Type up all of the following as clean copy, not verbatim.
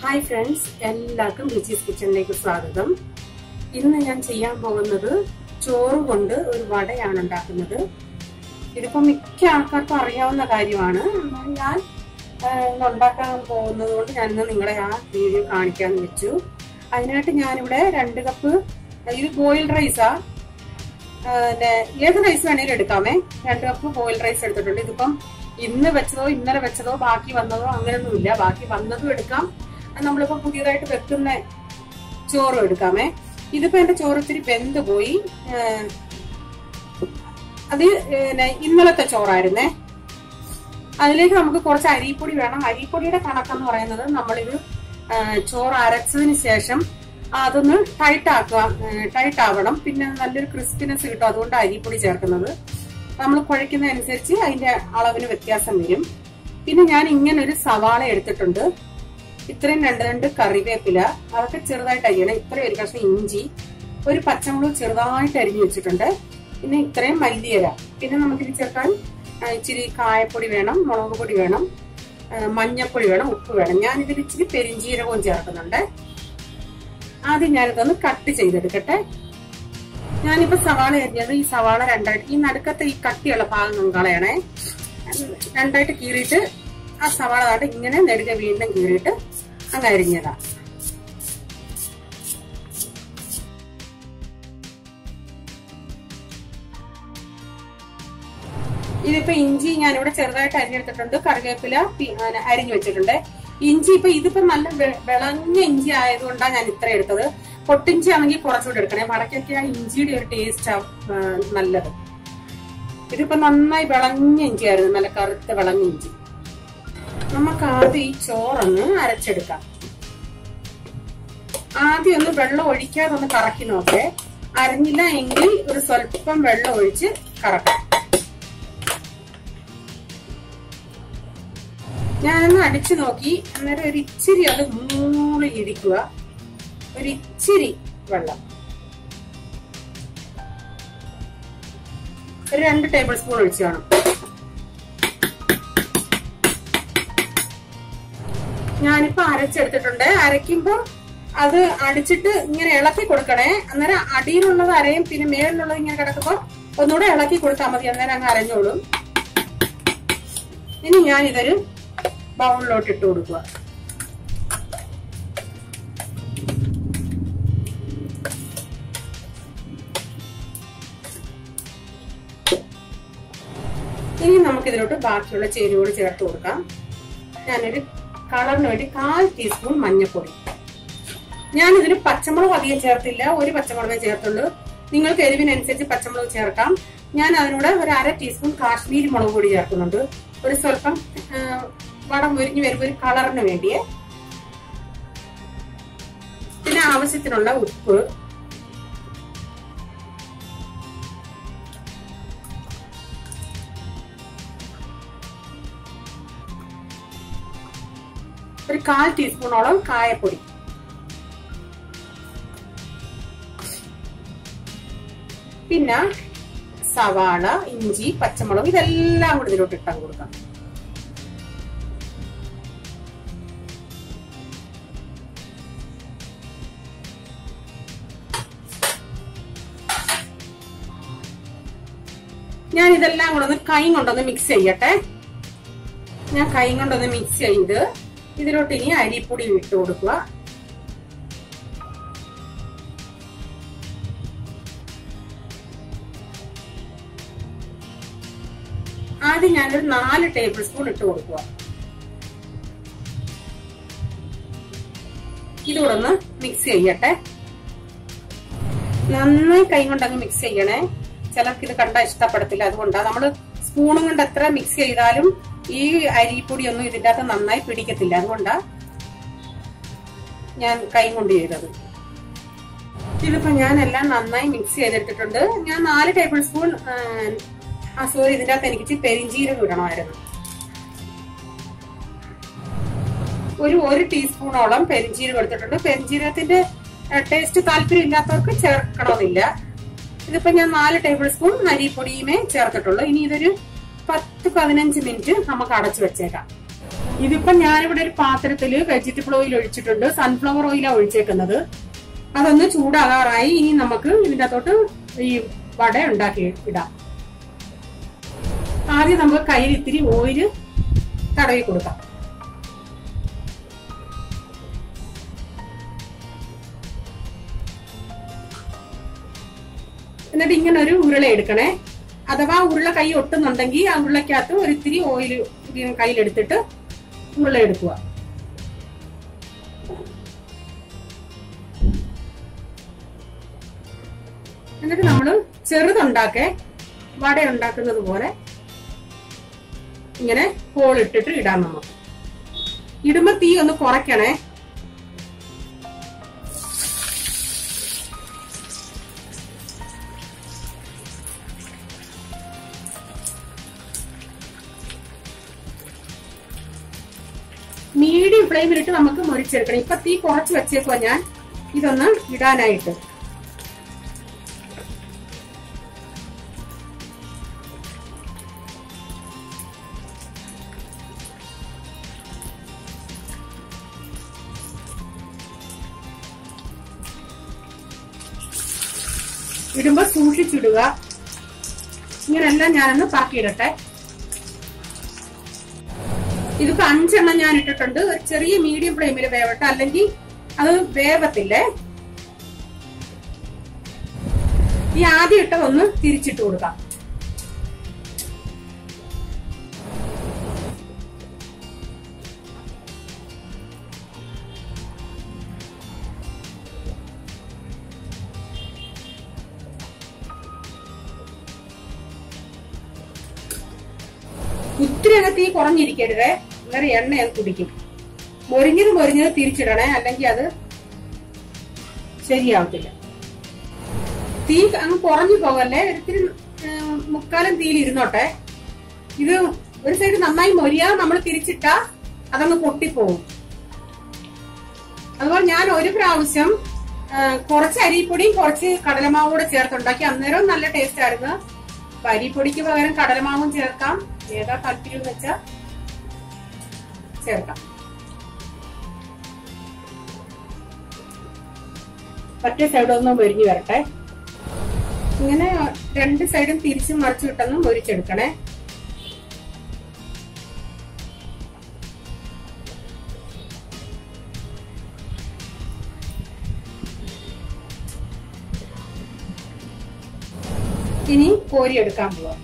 Hi friends, എല്ലാവർക്കും രുചീസ് കിച്ചണിലേക്ക് സ്വാഗതം. ഇന്ന് ഞാൻ ചെയ്യാൻ പോകുന്നത് ചോറ് കൊണ്ട് ഒരു വടയാണ് ഉണ്ടാക്കുന്നത്. ഇതിപ്പോ മിക്ക ആൾക്കാർക്കും അറിയാവുന്ന കാര്യമാണ്. ഞാൻ ഉണ്ടാക്കാൻ പോകുന്നത് കൊണ്ട് ഞാൻ ഇന്ന് നിങ്ങളെ ആ വീഡിയോ കാണിക്കാന്ന് വെച്ചു. അതിനായിട്ട് ഞാനിവിടെ 2 കപ്പ് ഇത് ബോയിൽഡ് റൈസാ, ഏത് റൈസ് വേണേലും എടുക്കാമേ. 2 കപ്പ് ബോയിൽഡ് റൈസ് എടുത്തിട്ടുണ്ട്. ഇതിപ്പം ഇന്ന് വെച്ചതോ ഇന്നലെ വെച്ചതോ ബാക്കി വന്നതോ അങ്ങനെയൊന്നുമില്ല. ബാക്കി വന്നതും എടുക്കാം, നമ്മളിപ്പോ പുതിയതായിട്ട് വെക്കുന്ന ചോറും എടുക്കാമേ. ഇതിപ്പോ എന്റെ ചോറ് ഇത്തിരി വെന്ത് പോയി. അത് ഇന്നലത്തെ ചോറായിരുന്നേ. അതിലേക്ക് നമുക്ക് കുറച്ച് അരിപ്പൊടി വേണം. അരിപ്പൊടിയുടെ കണക്കെന്ന് പറയുന്നത് നമ്മളിത് ചോറ് അരച്ചതിന് ശേഷം അതൊന്ന് ടൈറ്റ് ആവണം. പിന്നെ നല്ലൊരു ക്രിസ്പിനെസ് കിട്ടും. അതുകൊണ്ട് അരിപ്പൊടി ചേർക്കുന്നത്. നമ്മൾ കുഴയ്ക്കുന്നതനുസരിച്ച് അതിന്റെ അളവിന് വ്യത്യാസം വരും. പിന്നെ ഞാൻ ഇങ്ങനെ ഒരു സവാള എടുത്തിട്ടുണ്ട്. ഇത്രയും 2 കറിവേപ്പില, അതൊക്കെ ചെറുതായിട്ട് അരിയണം. ഇത്രയും ഒരു കഷ്ണം ഇഞ്ചി, ഒരു പച്ചമുളക് ചെറുതായിട്ട് അരിഞ്ഞു വെച്ചിട്ടുണ്ട്. പിന്നെ ഇത്രയും മല്ലിയില. പിന്നെ നമുക്കിത് ചേർക്കാൻ ഇച്ചിരി കായപ്പൊടി വേണം, മുളക് പൊടി വേണം, മഞ്ഞപ്പൊടി വേണം, ഉപ്പ് വേണം. ഞാനിതിൽ ഇച്ചിരി പെരിഞ്ചീരകവും ചേർക്കുന്നുണ്ട്. ആദ്യം ഞാനിതൊന്ന് കട്ട് ചെയ്തെടുക്കട്ടെ. ഞാനിപ്പോ സവാള അരിഞ്ഞത്, ഈ സവാള 2ആയിട്ട്, ഈ നടുക്കത്തെ ഈ കട്ടിയുള്ള ഭാഗം കളയണേ. 2ആയിട്ട് കീറിയിട്ട് ആ സവാള താട്ട് ഇങ്ങനെ നെടുക വീണ്ടും കീറിയിട്ട് അങ്ങ് അരിഞ്ഞതാ. ഇതിപ്പോ ഇഞ്ചി ഞാനിവിടെ ചെറുതായിട്ട് അരിഞ്ഞെടുത്തിട്ടുണ്ട്. കറിവേപ്പില അരിഞ്ഞു വെച്ചിട്ടുണ്ട്. ഇഞ്ചി ഇതിപ്പോ നല്ല വിളഞ്ഞ ഇഞ്ചി ആയതുകൊണ്ടാണ് ഞാൻ ഇത്ര എടുത്തത്. പൊട്ടിഞ്ചി ആണെങ്കിൽ കുറച്ചുകൂടെ എടുക്കണേ. മടക്കൊക്കെ ആ ഇഞ്ചിയുടെ ഒരു ടേസ്റ്റാ നല്ലത്. ഇതിപ്പോ നന്നായി വിളഞ്ഞ ഇഞ്ചി ആയിരുന്നു, നല്ല കറുത്ത വിളഞ്ഞ ഇഞ്ചി. നമുക്ക് ആദ്യം ഈ ചോറൊന്ന് അരച്ചെടുക്കാം. ആദ്യം ഒന്ന് വെള്ളം ഒഴിക്കാതെ ഒന്ന് കറക്കി നോക്കേ. അരഞ്ഞില്ല എങ്കിൽ ഒരു സ്വല്പം വെള്ളം ഒഴിച്ച് കറക്കാം. ഞാനൊന്ന് അടിച്ചു നോക്കി. അന്നേരം ഒരു ഇച്ചിരി അത് മൂളി ഇരിക്കുക. ഒരു ഇച്ചിരി വെള്ളം, ഒരു 2 ടേബിൾ സ്പൂൺ ഒഴിച്ചു കാണും. ഞാനിപ്പോ അരച്ചെടുത്തിട്ടുണ്ട്. അരയ്ക്കുമ്പോ അത് അടിച്ചിട്ട് ഇങ്ങനെ ഇളക്കി കൊടുക്കണേ. അന്നേരം അടിയിലുള്ളത് അരയും, പിന്നെ മേളിലുള്ളത് ഇങ്ങനെ കിടക്കുമ്പോ ഒന്നുകൂടെ ഇളക്കി കൊടുത്താൽ മതി. അന്നേരം അങ്ങ് അരഞ്ഞോളും. ഇനി ഞാൻ ഇതൊരു ബൗളിലോട്ട് ഇട്ട് കൊടുക്കുക. ഇനി നമുക്കിതിലോട്ട് ബാക്കിയുള്ള ചേരുവകൾ ചേർത്ത് കൊടുക്കാം. ഞാനൊരു കളറിന് വേണ്ടി 1/4 ടീസ്പൂൺ മഞ്ഞൾപ്പൊടി. ഞാനിതിന് പച്ചമുളക് അധികം ചേർത്തില്ല, ഒരു പച്ചമുളകേ ചേർത്തുള്ളൂ. നിങ്ങൾക്ക് എരിവിനനുസരിച്ച് പച്ചമുളക് ചേർക്കാം. ഞാൻ അതിനോട് ഒരു 1/2 ടീസ്പൂൺ കാശ്മീരി മുളക് പൊടി ചേർക്കുന്നുണ്ട്. ഒരു സ്വല്പം വടം മുരിഞ്ഞു വരുമ്പോ ഒരു കളറിന് വേണ്ടിയേ. പിന്നെ ആവശ്യത്തിനുള്ള ഉപ്പ്, ഒരു 1/4 ടീസ്പൂണോളം കായപ്പൊടി, പിന്നെ സവാള, ഇഞ്ചി, പച്ചമുളക് ഇതെല്ലാം കൂടി ഇതിലോട്ട് ഇട്ടാൻ കൊടുക്കാം. ഞാൻ ഇതെല്ലാം കൂടെ ഒന്ന് കൈ കൊണ്ടൊന്ന് മിക്സ് ചെയ്യട്ടെ. ഞാൻ കൈ കൊണ്ടൊന്ന് മിക്സ് ചെയ്ത് ഇതിലോട്ട് ഇനി അരിപ്പൊടി ഇട്ട് കൊടുക്കുക. ആദ്യം ഞാനൊരു 4 ടേബിൾ സ്പൂൺ ഇട്ട് കൊടുക്കുക. ഇതുകൂടെ ഒന്ന് മിക്സ് ചെയ്യട്ടെ. നന്നായി കൈ കൊണ്ടങ്ങ് മിക്സ് ചെയ്യണേ. ചിലർക്ക് ഇത് കണ്ടാൽ ഇഷ്ടപ്പെടത്തില്ല. അതുകൊണ്ടാണ് നമ്മള് സ്പൂണും കൊണ്ട് എത്ര മിക്സ് ചെയ്താലും ഈ അരിപ്പൊടിയൊന്നും ഇതിന്റെ അകത്ത് നന്നായി പിടിക്കത്തില്ല. അതുകൊണ്ടാ ഞാൻ കൈ കൊണ്ട് ചെയ്തത്. ഇതിപ്പോ ഞാൻ എല്ലാം നന്നായി മിക്സ് ചെയ്തെടുത്തിട്ടുണ്ട്. ഞാൻ 4 ടേബിൾ സ്പൂൺ സോറി, ഇതിന്റെ അകത്ത് എനിക്ക് പെരിഞ്ചീരകം ഇടണമായിരുന്നു. ഒരു ടീസ്പൂണോളം പെരിഞ്ചീരകം എടുത്തിട്ടുണ്ട്. പെരിഞ്ചീരകത്തിന്റെ ടേസ്റ്റ് താല്പര്യം ഇല്ലാത്തവർക്ക് ചേർക്കണമെന്നില്ല. ഇതിപ്പോ ഞാൻ 4 ടേബിൾ സ്പൂൺ അരിപ്പൊടിയുമേ ചേർത്തിട്ടുള്ളൂ. ഇനി ഇതൊരു 10-15 മിനിറ്റ് നമുക്ക് അടച്ചു വെച്ചേക്കാം. ഇതിപ്പോ ഞാനിവിടെ ഒരു പാത്രത്തില് വെജിറ്റബിൾ ഓയിൽ ഒഴിച്ചിട്ടുണ്ട്. സൺഫ്ലവർ ഓയിലാണ് ഒഴിച്ചേക്കുന്നത്. അതൊന്ന് ചൂടാകാറായി. ഇനി നമുക്ക് ഇതിന്റെ അകത്തോട്ട് ഈ വട ഉണ്ടാക്കി ഇടാം. ആദ്യം നമുക്ക് കയ്യിൽ ഇത്തിരി ഓയില് തടവി കൊടുക്കാം. എന്നിട്ട് ഇങ്ങനെ ഒരു ഉരുള എടുക്കണേ. അഥവാ ഉരുള കൈ ഒട്ടുന്നുണ്ടെങ്കിൽ ആ ഉരുളക്കകത്ത് ഒരിത്തിരി ഓയില് കയ്യിലെടുത്തിട്ട് ഉരുള എടുക്കുക. എന്നിട്ട് നമ്മള് ചെറുതുണ്ടാക്കേ വട ഉണ്ടാക്കുന്നത് പോലെ ഇങ്ങനെ ഹോൾ ഇട്ടിട്ട് ഇടാം. നമുക്ക് ഇടുമ്പോ തീ ഒന്ന് കുറയ്ക്കണേ. മീഡിയം ഫ്ലെയിമിലിട്ട് നമുക്ക് മൊരിച്ചെടുക്കണം. ഇപ്പൊ തീ കുറച്ച് വെച്ചേക്കുവാ ഞാൻ ഇതൊന്ന് ഇടാനായിട്ട്. ഇടുമ്പോ സൂക്ഷിച്ചിടുക. ഇങ്ങനെല്ലാം ഞാനൊന്ന് പാക്കിയിടട്ടെ. ഇതിപ്പോ 5 എണ്ണം ഞാൻ ഇട്ടിട്ടുണ്ട്. ഒരു ചെറിയ മീഡിയം ഫ്ലെയിമിൽ വേവട്ടെ, അല്ലെങ്കിൽ അത് വേവത്തില്ലേ. ഈ ആദ്യം ഇട്ടതൊന്ന് തിരിച്ചിട്ട് കൊടുക്കാം. ഒത്തിരി അങ്ങ് തീ കുറഞ്ഞിരിക്കരുത്, വേറെ എണ്ണ അത് കുടിക്കും. മൊരിഞ്ഞത് തിരിച്ചിടണേ, അല്ലെങ്കിൽ അത് ശരിയാവത്തില്ല. തീ അങ്ങ് കുറഞ്ഞു പോകല്ലേ, ഒരിത്തിരി മുക്കാലും തീയിൽ ഇരുന്നോട്ടെ. ഇത് ഒരു സൈഡ് നന്നായി മൊരിയാ നമ്മൾ തിരിച്ചിട്ടാ അതങ്ങ് പൊട്ടിപ്പോവും. അതുപോലെ ഞാൻ ഒരു പ്രാവശ്യം കുറച്ച് അരിപ്പൊടിയും കുറച്ച് കടലമാവും കൂടെ ചേർത്തുണ്ടാക്കി. അന്നേരം നല്ല ടേസ്റ്റ് ആയിരുന്നു. അരിപ്പൊടിക്ക് പകരം കടലമാവും ചേർക്കാം, ഏതാ താല്പര്യം എന്ന് വെച്ചാ ചേർക്കാം. മറ്റേ സൈഡ് ഒന്ന് മൊരിഞ്ഞു വരട്ടെ. ഇങ്ങനെ 2 സൈഡും തിരിച്ചും മറിച്ചു വിട്ടൊന്ന് മൊരിച്ചെടുക്കണേ. ഇനി കോരിയെടുക്കാൻ പോവാം.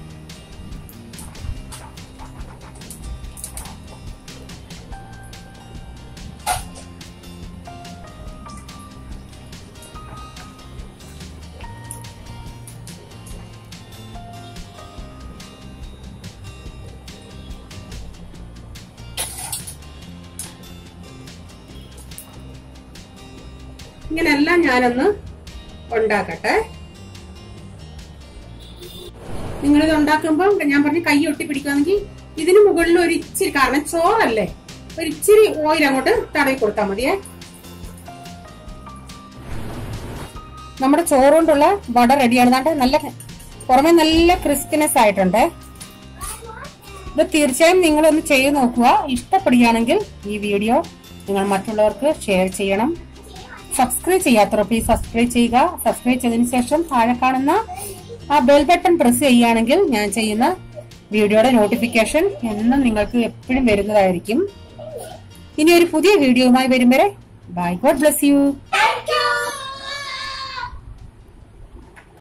ഇങ്ങനെല്ലാം ഞാനൊന്ന് ഉണ്ടാക്കട്ടെ. നിങ്ങളിത് ഉണ്ടാക്കുമ്പോ ഞാൻ പറഞ്ഞ കൈ ഒട്ടി പിടിക്കുകയാണെങ്കിൽ ഇതിന് മുകളിൽ ഒരു ഇച്ചിരി, കാരണം ചോറല്ലേ, ഒരു ഇച്ചിരി ഓയിൽ അങ്ങോട്ട് തടവി കൊടുത്താൽ മതിയേ. നമ്മുടെ ചോറ് കൊണ്ടുള്ള വട റെഡിയാണ്. നല്ല പുറമെ നല്ല ക്രിസ്പിനെസ് ആയിട്ടുണ്ട്. ഇത് തീർച്ചയായും നിങ്ങളൊന്ന് ചെയ്ത് നോക്കുക. ഇഷ്ടപ്പെടുകയാണെങ്കിൽ ഈ വീഡിയോ നിങ്ങൾ മറ്റുള്ളവർക്ക് ഷെയർ ചെയ്യണം. സബ്സ്ക്രൈബ് ചെയ്യാത്തവർ പ്ലീസ് സബ്സ്ക്രൈബ് ചെയ്യുക. സബ്സ്ക്രൈബ് ചെയ്തതിനു ശേഷം താഴെ കാണുന്ന ആ ബെൽ ബട്ടൺ പ്രസ് ചെയ്യുകയാണെങ്കിൽ ഞാൻ ചെയ്യുന്ന വീഡിയോയുടെ നോട്ടിഫിക്കേഷൻ എന്നും നിങ്ങൾക്ക് എപ്പോഴും വരുന്നതായിരിക്കും. ഇനി ഒരു പുതിയ വീഡിയോയുമായി വരും വരെ ബൈ. God bless you.